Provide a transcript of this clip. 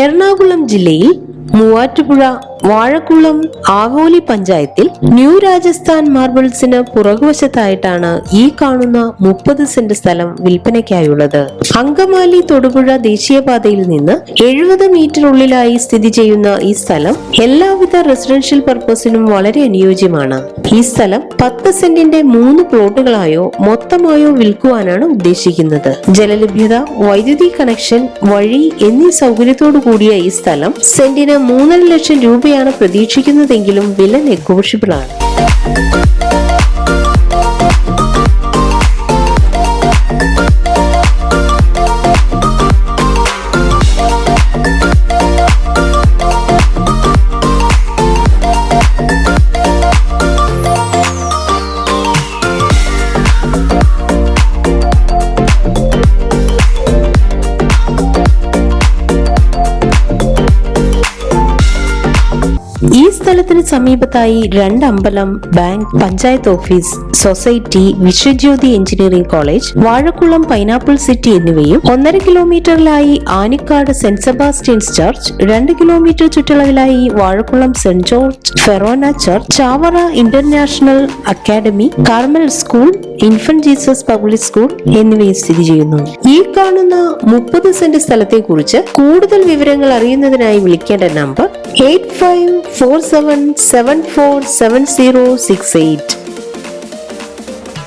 എറണാകുളം ജില്ലയിൽ മൂവാറ്റുപുഴ വാഴക്കുളം ആവോലി പഞ്ചായത്തിൽ ന്യൂ രാജസ്ഥാൻ മാർബിൾസിന് പുറകുവശത്തായിട്ടാണ് ഈ കാണുന്ന 30 സെന്റ് സ്ഥലം വിൽപ്പനയ്ക്കായുള്ളത്. അങ്കമാലി തൊടുപുഴ ദേശീയപാതയിൽ നിന്ന് 70 മീറ്റർ ഉള്ളിലായി സ്ഥിതി ചെയ്യുന്ന ഈ സ്ഥലം എല്ലാവിധ റെസിഡൻഷ്യൽ പർപ്പസിനും വളരെ അനുയോജ്യമാണ്. ഈ സ്ഥലം 10 സെന്റിന്റെ 3 പ്ലോട്ടുകളായോ മൊത്തമായോ വിൽക്കുവാനാണ് ഉദ്ദേശിക്കുന്നത്. ജലലഭ്യത, വൈദ്യുതി കണക്ഷൻ, വഴി എന്നീ സൗകര്യത്തോടു കൂടിയ ഈ സ്ഥലം സെന്റിന് 3.5 ലക്ഷം രൂപയാണ് പ്രതീക്ഷിക്കുന്നതെങ്കിലും വില നെഗോഷ്യബിൾ ആണ്. ഈ സ്ഥലത്തിന് സമീപത്തായി 2 അമ്പലം, bank, panchayat office, society, Vishwajyothi engineering college, Vazhakulam pineapple city എന്നിവയും 1.5 കിലോമീറ്ററിലായി Anicad Saint Sebastian's church, 2 kilometre ചുറ്റളവിലായി Vazhakulam Saint George forane church, Chavara international academy, Carmel school, infant Jesus public school എന്നിവയും സ്ഥിതി ചെയ്യുന്നു. ഈ കാണുന്ന 30 സെന്റ് സ്ഥലത്തെ കുറിച്ച് കൂടുതൽ വിവരങ്ങൾ അറിയുന്നതിനായി വിളിക്കേണ്ട നമ്പർ 8547747068.